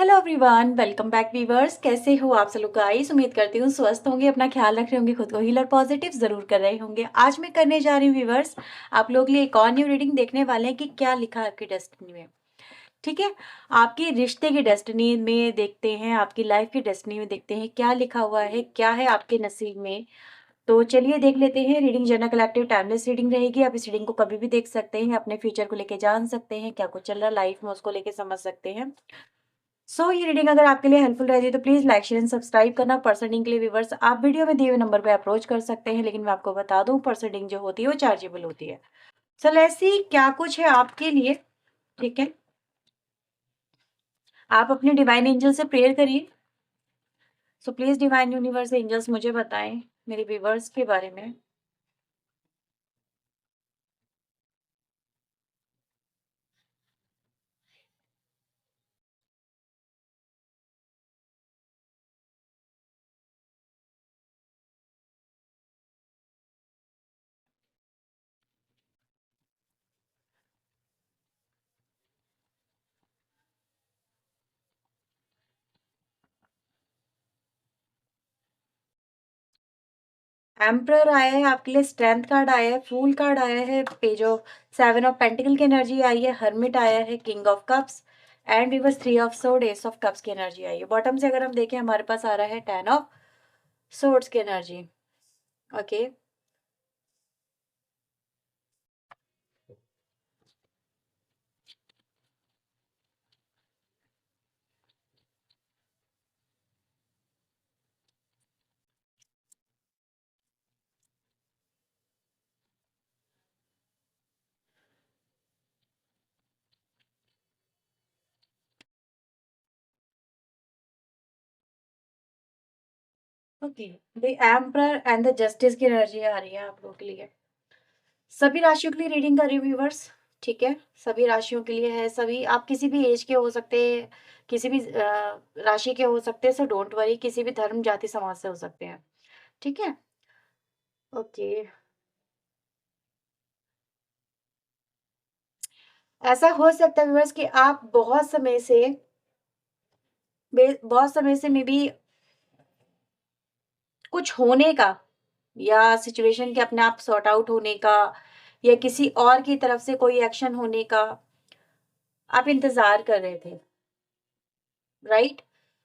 Hello everyone, welcome back viewers. कैसे हो आप सब लोग गाइस? उम्मीद करती हूँ स्वस्थ होंगे, अपना ख्याल रख रहे होंगे, खुद को हील और पॉजिटिव जरूर कर रहे होंगे। आज मैं करने जा रही हूँ वीवर्स, आप लोग के लिए एक और न्यू रीडिंग देखने वाले हैं कि क्या लिखा है आपकी डेस्टिनी में। ठीक है, आपकी रिश्ते की डेस्टिनी में देखते हैं, आपकी लाइफ की डेस्टिनी में देखते हैं क्या लिखा हुआ है, क्या है आपके नसीब में। तो चलिए देख लेते हैं। Reading general collective timeless reading रहेगी। आप इस रीडिंग को कभी भी देख सकते हैं, अपने फ्यूचर को लेके जान सकते हैं, क्या कुछ चल रहा है लाइफ में उसको लेके समझ सकते हैं। ये रीडिंग अगर आपके लिए हेल्पफुल रहती है तो please like share and subscribe करना। पर्सनिंग के लिए व्यूवर्स आप वीडियो में दिए हुए नंबर पे अप्रोच कर सकते हैं, लेकिन मैं आपको बता दूं पर्सनिंग जो होती है वो चार्जेबल होती है। सो लेट्स सी क्या कुछ है आपके लिए। ठीक है, आप अपने डिवाइन एंजल से प्रेयर करिए। So please divine universe angels मुझे बताएं मेरे व्यूवर्स के बारे में। एम्परर आया है आपके लिए, स्ट्रेंथ कार्ड आया है, फूल कार्ड आया है, पेज ऑफ 7 ऑफ पेंटिकल की एनर्जी आई है, हर्मिट आया है, king of cups and reverse 3 of sword, S of cups की एनर्जी आई है। बॉटम से अगर हम देखें हमारे पास आ रहा है 10 ऑफ सोर्ड्स की energy. Okay, okay. The emperor and the justice की एनर्जी आ रही है आप लोगों के लिए। सभी राशियों के लिए रीडिंग कर रही हूँ व्यूवर्स। ठीक है, सभी राशियों के लिए है। सभी आप किसी भी एज के हो सकते हैं, किसी भी राशि के हो सकते हैं। सो डोंट वरी, किसी भी धर्म जाति समाज से हो सकते हैं। ठीक है, ओके। ऐसा हो सकता है व्यूवर्स कि आप बहुत समय से मे बी कुछ होने का, या सिचुएशन के अपने आप सॉर्ट आउट होने का, या किसी और की तरफ से कोई एक्शन होने का आप इंतजार कर रहे थे। राइट,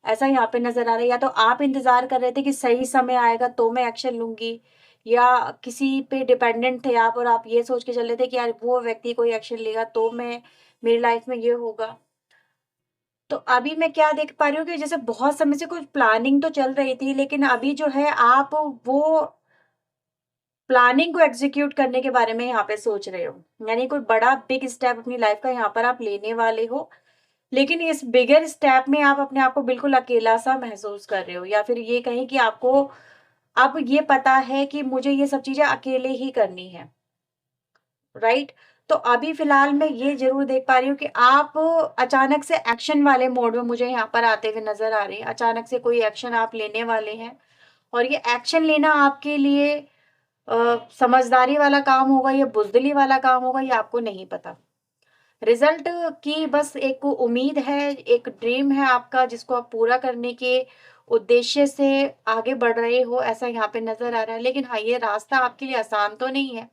ऐसा यहाँ पे नजर आ रहा है। या तो आप इंतजार कर रहे थे कि सही समय आएगा तो मैं एक्शन लूंगी, या किसी पे डिपेंडेंट थे आप और आप ये सोच के चल रहे थे कि यार वो व्यक्ति कोई एक्शन लेगा तो मैं, मेरी लाइफ में ये होगा। तो अभी मैं क्या देख पा रही हूँ कि जैसे बहुत समय से कुछ प्लानिंग तो चल रही थी, लेकिन अभी जो है आप वो प्लानिंग को एग्जीक्यूट करने के बारे में यहाँ पे सोच रहे हो। यानी कोई बड़ा बिग स्टेप अपनी लाइफ का यहाँ पर आप लेने वाले हो, लेकिन इस बिगर स्टेप में आप अपने आप को बिल्कुल अकेला सा महसूस कर रहे हो, या फिर ये कहें कि आपको अब ये पता है कि मुझे ये सब चीजें अकेले ही करनी है। राइट, तो अभी फिलहाल मैं ये जरूर देख पा रही हूँ कि आप अचानक से एक्शन वाले मोड में मुझे यहाँ पर आते हुए नजर आ रहे हैं। अचानक से कोई एक्शन आप लेने वाले हैं, और ये एक्शन लेना आपके लिए समझदारी वाला काम होगा या बुजदिली वाला काम होगा, ये आपको नहीं पता। रिजल्ट की बस एक उम्मीद है, एक ड्रीम है आपका जिसको आप पूरा करने के उद्देश्य से आगे बढ़ रहे हो, ऐसा यहाँ पे नजर आ रहा है। लेकिन हाँ, ये रास्ता आपके लिए आसान तो नहीं है।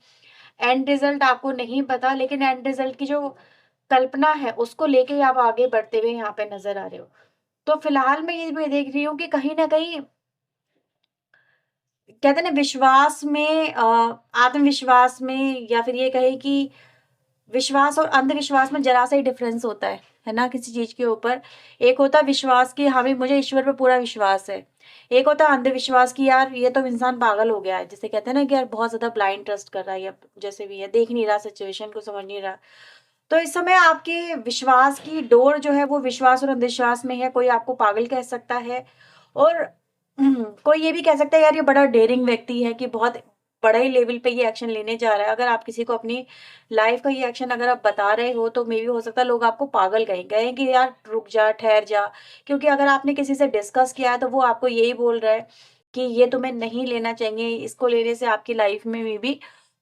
एंड रिजल्ट आपको नहीं पता, लेकिन एंड रिजल्ट की जो कल्पना है उसको लेके आप आगे बढ़ते हुए यहाँ पे नजर आ रहे हो। तो फिलहाल मैं ये भी देख रही हूँ कि कहीं ना कहीं कहते हैं ना, विश्वास में आत्मविश्वास में, या फिर ये कहे कि विश्वास और अंधविश्वास में जरा सा ही डिफरेंस होता है ना, किसी चीज के ऊपर। एक होता है विश्वास कि हाँ भाई मुझे ईश्वर पे पूरा विश्वास है। एक होता है अंधविश्वास की यार ये तो इंसान पागल हो गया है, जिसे कहते हैं ना कि यार बहुत ज्यादा ब्लाइंड ट्रस्ट कर रहा है, या जैसे भी है देख नहीं रहा, सिचुएशन को समझ नहीं रहा। तो इस समय आपके विश्वास की डोर जो है वो विश्वास और अंधविश्वास में है। कोई आपको पागल कह सकता है, और कोई ये भी कह सकता है यार ये बड़ा डेयरिंग व्यक्ति है कि बहुत बड़ा ही लेवल पे ये एक्शन लेने जा रहा है। अगर आप किसी को अपनी लाइफ का ये एक्शन अगर आप बता रहे हो तो मे भी हो सकता है लोग आपको पागल कहें कि यार रुक जा, ठहर जा। क्योंकि अगर आपने किसी से डिस्कस किया है तो वो आपको यही बोल रहा है कि ये तुम्हें नहीं लेना चाहिए, इसको लेने से आपकी लाइफ में भी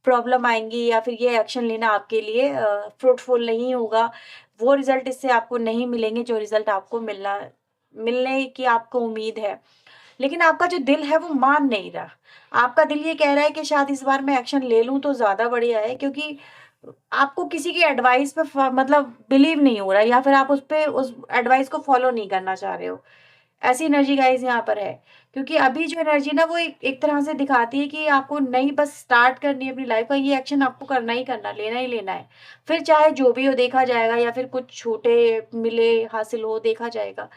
प्रॉब्लम आएंगी, या फिर ये एक्शन लेना आपके लिए फ्रूटफुल नहीं होगा। वो रिजल्ट इससे आपको नहीं मिलेंगे जो रिजल्ट आपको मिलने की आपको उम्मीद है। लेकिन आपका जो दिल है वो मान नहीं रहा। आपका दिल ये कह रहा है कि शायद इस बार मैं एक्शन ले लूँ तो ज़्यादा बढ़िया है, क्योंकि आपको किसी की एडवाइस पे मतलब बिलीव नहीं हो रहा, या फिर आप उस एडवाइस को फॉलो नहीं करना चाह रहे हो। ऐसी एनर्जी गाइस यहाँ पर है। क्योंकि अभी जो एनर्जी ना वो एक तरह से दिखाती है कि आपको नहीं, बस स्टार्ट करनी है अपनी लाइफ का, ये एक्शन आपको करना ही करना, लेना ही लेना है। फिर चाहे जो भी हो देखा जाएगा, या फिर कुछ छूटे मिले हासिल हो देखा जाएगा।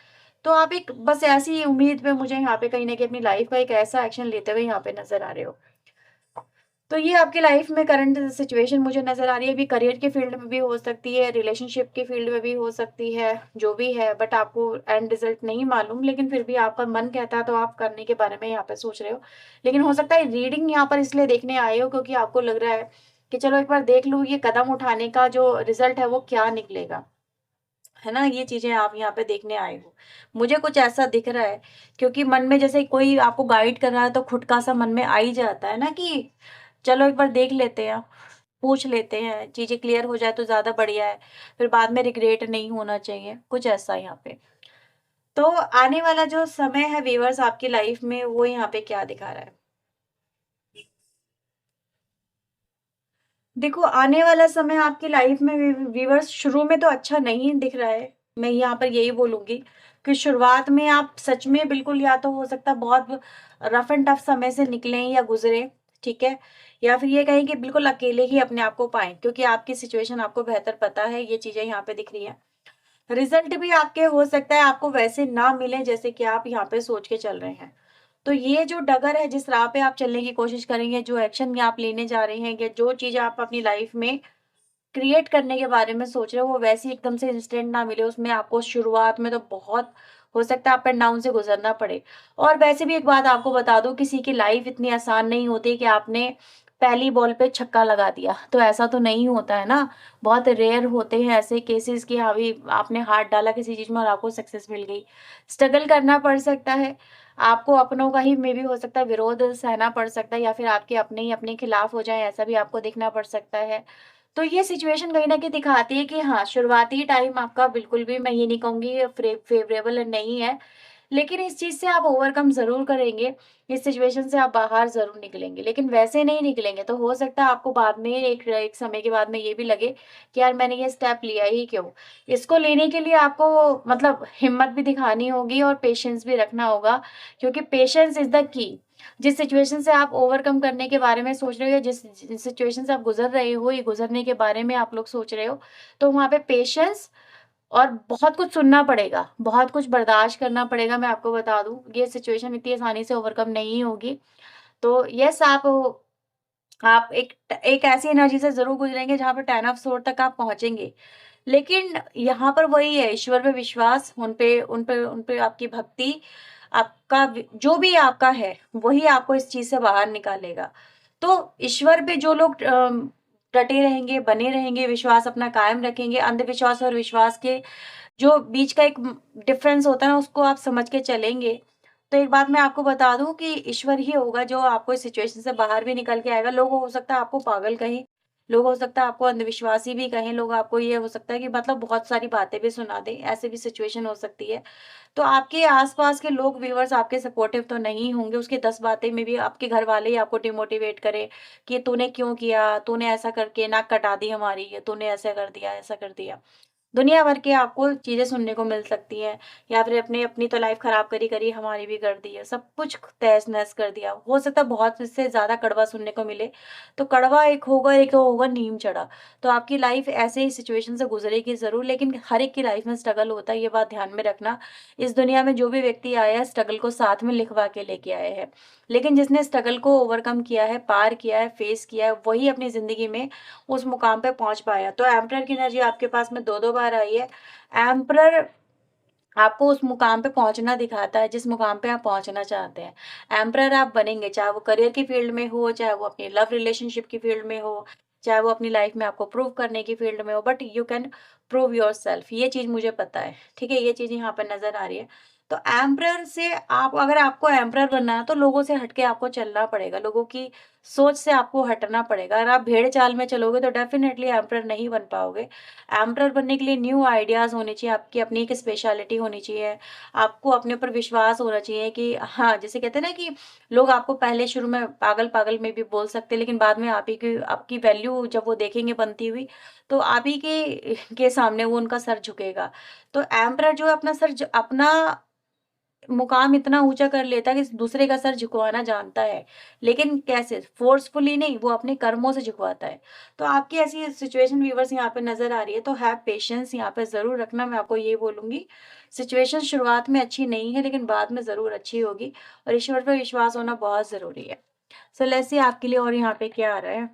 तो आप एक बस ऐसी उम्मीद पे मुझे यहाँ पे कहीं न कहीं अपनी लाइफ का एक ऐसा एक्शन लेते हुए यहाँ पे नज़र आ रहे हो। तो ये आपकी लाइफ में करंट सिचुएशन मुझे नज़र आ रही है। अभी करियर के फील्ड में भी हो सकती है, रिलेशनशिप के फील्ड में भी हो सकती है, जो भी है, बट आपको एंड रिजल्ट नहीं मालूम, लेकिन फिर भी आपका मन कहता है तो आप करने के बारे में यहाँ पे सोच रहे हो। लेकिन हो सकता है रीडिंग यहाँ पर इसलिए देखने आए हो क्योंकि आपको लग रहा है कि चलो एक बार देख लूँ ये कदम उठाने का जो रिजल्ट है वो क्या निकलेगा। है ना? ये चीज़ें आप यहाँ पे देखने आए हो। मुझे कुछ ऐसा दिख रहा है, क्योंकि मन में जैसे कोई आपको गाइड कर रहा है तो खुटका-सा मन में आ ही जाता है ना कि चलो एक बार देख लेते हैं, पूछ लेते हैं, चीज़ें क्लियर हो जाए तो ज़्यादा बढ़िया है, फिर बाद में रिग्रेट नहीं होना चाहिए, कुछ ऐसा यहाँ पे। तो आने वाला जो समय है व्यूअर्स आपकी लाइफ में वो यहाँ पे क्या दिखा रहा है? देखो, आने वाला समय आपकी लाइफ में व्यूअर्स शुरू में तो अच्छा नहीं दिख रहा है। मैं यहाँ पर यही बोलूँगी कि शुरुआत में आप सच में बिल्कुल, या तो हो सकता है बहुत रफ एंड टफ समय से निकलें या गुज़रें, ठीक है? या फिर ये कहें कि बिल्कुल अकेले ही अपने आप को पाएँ, क्योंकि आपकी सिचुएशन आपको बेहतर पता है, ये चीज़ें यहाँ पे दिख रही हैं। रिज़ल्ट भी आपके हो सकता है आपको वैसे ना मिलें जैसे कि आप यहाँ पे सोच के चल रहे हैं। तो ये जो डगर है, जिस राह पे आप चलने की कोशिश करेंगे, जो एक्शन आप लेने जा रहे हैं, या जो चीज़ आप अपनी लाइफ में क्रिएट करने के बारे में सोच रहे हो, वो वैसे ही एकदम से इंस्टेंट ना मिले। उसमें आपको शुरुआत में तो बहुत हो सकता है अप एंड डाउन से गुज़रना पड़े। और वैसे भी एक बात आपको बता दूँ, किसी की लाइफ इतनी आसान नहीं होती कि आपने पहली बॉल पे छक्का लगा दिया, तो ऐसा तो नहीं होता है ना। बहुत रेयर होते हैं ऐसे केसेस कि हाँ भाई, आपने हाथ डाला किसी चीज़ में और आपको सक्सेस मिल गई। स्ट्रगल करना पड़ सकता है, आपको अपनों का ही मेबी हो सकता है विरोध सहना पड़ सकता है, या फिर आपके अपने ही अपने खिलाफ हो जाएँ, ऐसा भी आपको देखना पड़ सकता है। तो ये सिचुएशन कहीं न कहीं दिखाती है कि हाँ, शुरुआती टाइम आपका बिल्कुल भी, मैं ये नहीं कहूँगी फेवरेबल नहीं है, लेकिन इस चीज़ से आप ओवरकम ज़रूर करेंगे, इस सिचुएशन से आप बाहर ज़रूर निकलेंगे। लेकिन वैसे नहीं निकलेंगे तो हो सकता है आपको बाद में एक एक समय के बाद में ये भी लगे कि यार मैंने ये स्टेप लिया ही क्यों? इसको लेने के लिए आपको मतलब हिम्मत भी दिखानी होगी और पेशेंस भी रखना होगा, क्योंकि पेशेंस इज़ द की। जिस सिचुएशन से आप ओवरकम करने के बारे में सोच रहे हो, या जिस सिचुएशन से आप गुज़र रहे हो, ये गुज़रने के बारे में आप लोग सोच रहे हो, तो वहाँ पे पेशेंस और बहुत कुछ सुनना पड़ेगा, बहुत कुछ बर्दाश्त करना पड़ेगा। मैं आपको बता दूँ, ये सिचुएशन इतनी आसानी से ओवरकम नहीं होगी। तो येस, आप एक ऐसी एनर्जी से ज़रूर गुज़रेंगे जहाँ पे 10 ऑफ सोर्ड तक आप पहुँचेंगे। लेकिन यहाँ पर वही है, ईश्वर पे विश्वास, उन पे आपकी भक्ति, आपका जो भी आपका है, वही आपको इस चीज़ से बाहर निकालेगा। तो ईश्वर पे जो लोग डटे रहेंगे, बने रहेंगे, विश्वास अपना कायम रखेंगे, अंधविश्वास और विश्वास के जो बीच का एक डिफ़रेंस होता है ना, उसको आप समझ के चलेंगे, तो एक बात मैं आपको बता दूँ कि ईश्वर ही होगा जो आपको इस सिचुएशन से बाहर भी निकल के आएगा। लोग हो सकता है आपको पागल कहें, लोग हो सकता है आपको अंधविश्वासी भी कहें, लोग आपको ये हो सकता है कि मतलब बहुत सारी बातें भी सुना दें, ऐसी भी सिचुएशन हो सकती है। तो आपके आस-पास के लोग व्यूअर्स आपके सपोर्टिव तो नहीं होंगे, उसकी 10 बातें में भी आपके घर वाले ही आपको डिमोटिवेट करें कि तूने क्यों किया? तूने ऐसा करके नाक कटा दी हमारी, तूने ऐसा कर दिया, ऐसा कर दिया। दुनिया भर के आपको चीज़ें सुनने को मिल सकती हैं, या फिर अपनी अपनी तो लाइफ खराब करी हमारी भी कर दी है, सब कुछ तहस-नहस कर दिया। हो सकता है बहुत इससे ज़्यादा कड़वा सुनने को मिले, तो कड़वा एक होगा नीम चढ़ा। तो आपकी लाइफ ऐसे ही सिचुएशन से गुज़रेगी ज़रूर, लेकिन हर एक की लाइफ में स्ट्रगल होता है, ये बात ध्यान में रखना। इस दुनिया में जो भी व्यक्ति आया है, स्ट्रगल को साथ में लिखवा के लेके आए हैं। लेकिन जिसने स्ट्रगल को ओवरकम किया है, पार किया है, फेस किया है, वही अपनी ज़िंदगी में उस मुकाम पे पहुँच पाया। तो एम्परर की एनर्जी आपके पास में 2-2 बार आई है। एम्परर आपको उस मुकाम पे पहुँचना दिखाता है, जिस मुकाम पे आप पहुँचना चाहते हैं। एम्परर आप बनेंगे, चाहे वो करियर की फ़ील्ड में हो, चाहे वो अपनी लव रिलेशनशिप की फ़ील्ड में हो, चाहे वो अपनी लाइफ़ में आपको प्रूव करने की फ़ील्ड में हो, but you can prove yourself, ये चीज़ मुझे पता है, ठीक है? ये चीज़ यहाँ पर नज़र आ रही है। तो एम्परर से आप, अगर आपको एम्परर बनना है, तो लोगों से हट के आपको चलना पड़ेगा, लोगों की सोच से आपको हटना पड़ेगा। अगर आप भेड़ चाल में चलोगे तो डेफिनेटली एम्परर नहीं बन पाओगे। एम्परर बनने के लिए न्यू आइडियाज़ होने चाहिए, आपकी अपनी एक स्पेशलिटी होनी चाहिए, आपको अपने ऊपर विश्वास होना चाहिए कि हाँ, जैसे कहते हैं ना कि लोग आपको पहले शुरू में पागल-पागल में भी बोल सकते हैं, लेकिन बाद में आप ही की आपकी वैल्यू जब वो देखेंगे बनती हुई, तो आप ही के सामने वो उनका सर झुकेगा। तो एम्परर जो है अपना सर ज अपना मुकाम इतना ऊँचा कर लेता है कि दूसरे का सर झुकवाना जानता है। लेकिन कैसे? फ़ोर्सफुली नहीं, वो अपने कर्मों से झुकवाता है। तो आपकी ऐसी सिचुएशन व्यूअर्स यहाँ पे नज़र आ रही है, तो हैव पेशेंस यहाँ पे ज़रूर रखना, मैं आपको ये बोलूँगी। सिचुएशन शुरुआत में अच्छी नहीं है, लेकिन बाद में ज़रूर अच्छी होगी और ईश्वर पे विश्वास होना बहुत ज़रूरी है। सो लेट्स सी आपके लिए और यहाँ पे क्या आ रहा है?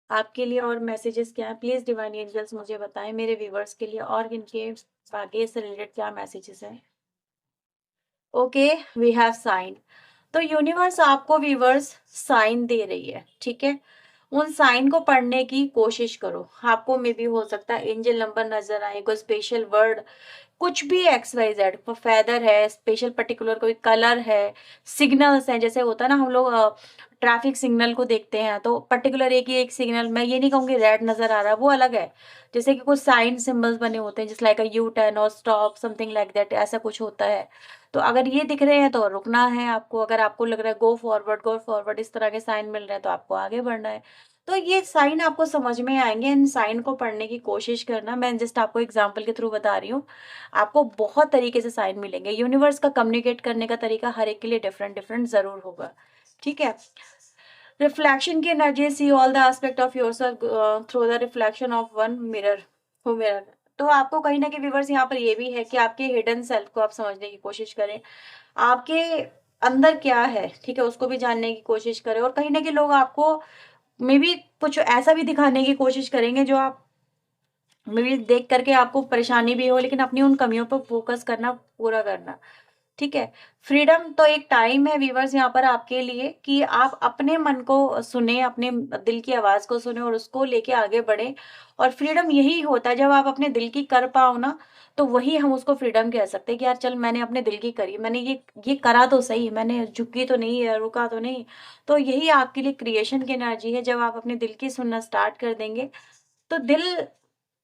आपके लिए और मैसेजेस क्या हैं? प्लीज़ डिवाइन एंजल्स मुझे बताएँ, मेरे व्यूअर्स के लिए और इनके आगे से रिलेटेड क्या मैसेजेस हैं? Okay, we have sign. तो यूनिवर्स आपको व्यूअर्स साइन दे रही है, ठीक है? उन साइन को पढ़ने की कोशिश करो। आपको मे बी हो सकता है एंजल नंबर नज़र आए, कोई स्पेशल वर्ड, कुछ भी एक्स वाई जेड, फेदर है, स्पेशल पर्टिकुलर कोई कलर है, सिग्नल्स हैं, जैसे होता है ना हम लोग ट्रैफिक सिग्नल को देखते हैं तो पर्टिकुलर एक ही एक सिग्नल, मैं ये नहीं कहूँगी रेड नजर आ रहा है, वो अलग है। जैसे कि कुछ साइन सिंबल्स बने होते हैं, जैसे लाइक अ यू टर्न और स्टॉप, समथिंग लाइक दैट, ऐसा कुछ होता है। तो अगर ये दिख रहे हैं तो रुकना है आपको, अगर आपको लग रहा है गो फॉरवर्ड, इस तरह के साइन मिल रहे हैं तो आपको आगे बढ़ना है। तो ये साइन आपको समझ में आएंगे, इन साइन को पढ़ने की कोशिश करना। मैं जस्ट आपको एग्जाम्पल के थ्रू बता रही हूँ। आपको बहुत तरीके से साइन मिलेंगे। यूनिवर्स का कम्युनिकेट करने का तरीका हर एक के लिए डिफरेंट डिफरेंट ज़रूर होगा, ठीक है? रिफ्लेक्शन की energy, see all the aspect of yourself through the reflection of one mirror who mirror. तो आपको कहीं ना कहीं व्यूवर्स यहाँ पर ये भी है कि आपके हिडन सेल्फ को आप समझने की कोशिश करें। आपके अंदर क्या है, ठीक है, उसको भी जानने की कोशिश करें। और कहीं ना कहीं लोग आपको मे बी कुछ ऐसा भी दिखाने की कोशिश करेंगे जो आप मे बी देख करके आपको परेशानी भी हो, लेकिन अपनी उन कमियों पर फोकस करना, पूरा करना, ठीक है? फ्रीडम तो एक टाइम है व्यूअर्स यहाँ पर आपके लिए कि आप अपने मन को सुने, अपने दिल की आवाज़ को सुने और उसको लेके आगे बढ़ें। और फ्रीडम यही होता है जब आप अपने दिल की कर पाओ ना, तो वही हम उसको फ्रीडम कह सकते हैं कि यार चल मैंने अपने दिल की करी, मैंने ये करा तो सही, मैंने झुकी तो नहीं है, रुका तो नहीं। तो यही आपके लिए क्रिएशन की एनर्जी है, जब आप अपने दिल की सुनना स्टार्ट कर देंगे, तो दिल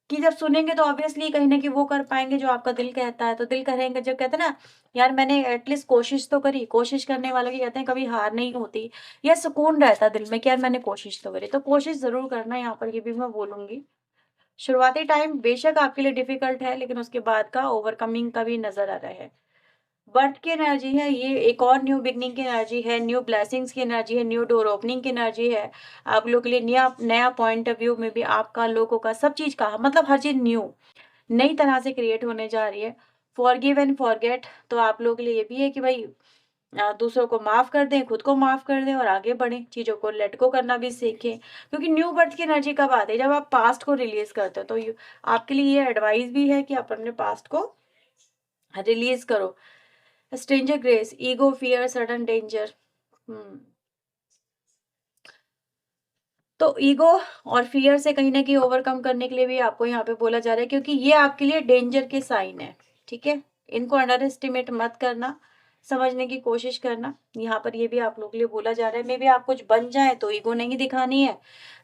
कि जब सुनेंगे तो ऑब्वियसली कहीं न कहीं वो कर पाएँगे जो आपका दिल कहता है। तो दिल करेंगे, जब कहते हैं ना, यार मैंने एटलीस्ट कोशिश तो करी, कोशिश करने वालों की कहते हैं कभी हार नहीं होती, या सुकून रहता है दिल में कि यार मैंने कोशिश तो करी। तो कोशिश ज़रूर करना, यहाँ पर ये भी मैं बोलूँगी। शुरुआती टाइम बेशक आपके लिए डिफ़िकल्ट है, लेकिन उसके बाद का ओवरकमिंग का भी नज़र आ रहा है। बर्थ की एनर्जी है, ये एक और न्यू बिगनिंग की एनर्जी है, न्यू ब्लेसिंग्स की एनर्जी है, न्यू डोर ओपनिंग की एनर्जी है। आप लोगों के लिए नया नया पॉइंट ऑफ व्यू में भी आपका, लोगों का, सब चीज़ का, मतलब हर चीज़ न्यू, नई तरह से क्रिएट होने जा रही है। फॉरगिव एंड फॉरगेट, तो आप लोगों के लिए ये भी है कि भाई दूसरों को माफ़ कर दें, खुद को माफ़ कर दें और आगे बढ़ें, चीज़ों को लेट गो करना भी सीखें। क्योंकि न्यू बर्थ की एनर्जी कब आती है? जब आप पास्ट को रिलीज़ करते हो। तो आपके लिए ये एडवाइस भी है कि आप अपने पास्ट को रिलीज़ करो। Stranger grace, ego, fear, sudden danger. तो ईगो और फियर से कहीं न कहीं ओवरकम करने के लिए भी आपको यहाँ पे बोला जा रहा है, क्योंकि ये आपके लिए डेंजर के साइन है, ठीक है? इनको अंडर एस्टिमेट मत करना, समझने की कोशिश करना। यहाँ पर ये भी आप लोगों के लिए बोला जा रहा है, मेबी आप कुछ बन जाएँ तो ईगो नहीं दिखानी है।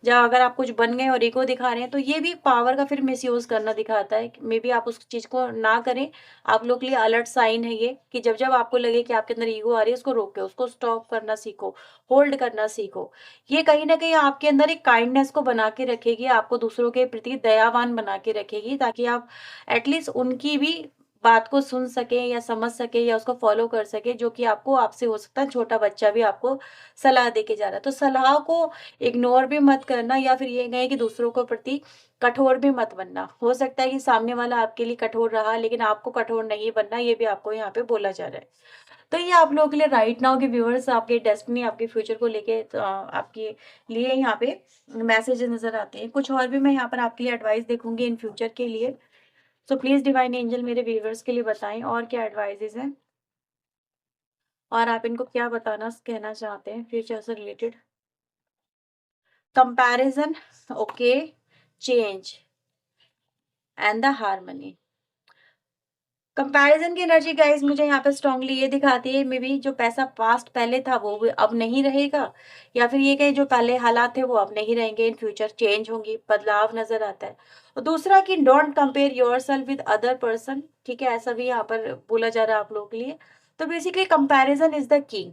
जहाँ अगर आप कुछ बन गए और ईगो दिखा रहे हैं, तो ये भी पावर का फिर मिसयूज़ करना दिखाता है। मेबी आप उस चीज़ को ना करें। आप लोग के लिए अलर्ट साइन है ये कि जब-जब आपको लगे कि आपके अंदर ईगो आ रही है, उसको रोके, उसको स्टॉप करना सीखो, होल्ड करना सीखो। ये कहीं न कहीं आपके अंदर एक काइंडनेस को बना के रखेगी, आपको दूसरों के प्रति दयावान बना के रखेगी, ताकि आप एटलीस्ट उनकी भी बात को सुन सकें या समझ सकें या उसको फ़ॉलो कर सकें, जो कि आपको, आपसे हो सकता है छोटा बच्चा भी आपको सलाह दे के जा रहा है। तो सलाह को इग्नोर भी मत करना, या फिर ये कहें कि दूसरों के प्रति कठोर भी मत बनना। हो सकता है कि सामने वाला आपके लिए कठोर रहा, लेकिन आपको कठोर नहीं बनना, ये भी आपको यहाँ पे बोला जा रहा है। तो ये आप लोगों के लिए राइट नाउ के व्यूअर्स, आपके डेस्टिनी, आपके फ्यूचर को लेके आपके लिए यहाँ पे मैसेजेस नज़र आते हैं। कुछ और भी मैं यहाँ पर आपके लिए एडवाइस देखूँगी इन फ्यूचर के लिए। सो प्लीज़ डिवाइन एंजल मेरे व्यूअर्स के लिए बताएँ और क्या एडवाइसेज़ हैं और आप इनको क्या बताना कहना चाहते हैं फ्यूचर से related? Comparison, okay, change and the harmony. Comparison की एनर्जी गाइस मुझे यहाँ पे स्ट्रांगली ये दिखाती है, मे बी जो पैसा पास्ट पहले था वो भी अब नहीं रहेगा, या फिर ये कहें जो पहले हालात थे वो अब नहीं रहेंगे, इन फ्यूचर चेंज होंगी, बदलाव नजर आता है। और दूसरा कि don't compare yourself with other person, ठीक है, ऐसा भी यहाँ पर बोला जा रहा है आप लोगों के लिए। तो basically comparison is the key,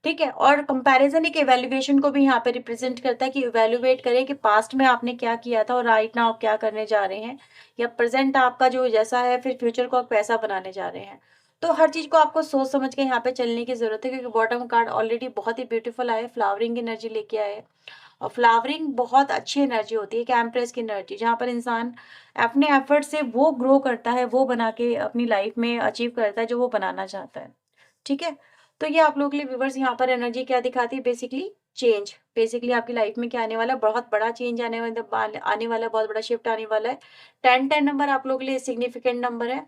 ठीक है। और कंपैरिजन एक इवैल्यूएशन को भी यहाँ पे रिप्रेजेंट करता है कि इवैल्यूएट करें कि पास्ट में आपने क्या किया था और राइट नाउ आप क्या करने जा रहे हैं, या प्रेजेंट आपका जो जैसा है फिर फ्यूचर को आप कैसा बनाने जा रहे हैं। तो हर चीज को आपको सोच समझ के यहाँ पे चलने की जरूरत है, क्योंकि बॉटम कार्ड ऑलरेडी बहुत ही ब्यूटीफुल आया है, फ्लावरिंग की एनर्जी लेके आया है। और फ्लावरिंग बहुत अच्छी एनर्जी होती है, एक एम्प्रेस की एनर्जी, जहाँ पर इंसान अपने एफर्ट से वो ग्रो करता है, वो बना के अपनी लाइफ में अचीव करता है जो वो बनाना चाहता है, ठीक है। तो ये आप लोगों के लिए व्यूवर्स यहाँ पर एनर्जी क्या दिखाती है, बेसिकली चेंज, बेसिकली आपकी लाइफ में क्या आने वाला है, बहुत बड़ा चेंज आने वाला है, बहुत बड़ा शिफ्ट आने वाला है। 10 नंबर आप लोगों के लिए सिग्निफिकेंट नंबर है।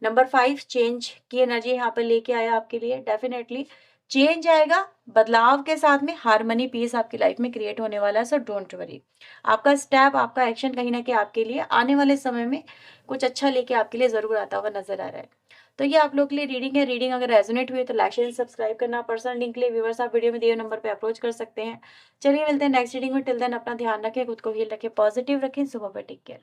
नंबर 5 चेंज की एनर्जी यहाँ पर लेके आया आपके लिए, डेफिनेटली चेंज आएगा, बदलाव के साथ में हार्मनी पीस आपकी लाइफ में क्रिएट होने वाला है, सो डोंट वरी। आपका स्टेप, आपका एक्शन कहीं ना कहीं आपके लिए आने वाले समय में कुछ अच्छा लेके आपके लिए जरूर आता हुआ नजर आ रहा है। तो ये आप लोग के लिए रीडिंग है। रीडिंग अगर रेजोनेट हुई तो लाइक शेयर सब्सक्राइब करना। पर्सनल लिंक के लिए व्यूअर्स आप वीडियो में दिए नंबर पे अप्रोच कर सकते हैं। चलिए मिलते हैं नेक्स्ट रीडिंग में, टिल देन अपना ध्यान रखें, खुद को हील रखें, पॉजिटिव रखें, सुबह पर टेक केयर।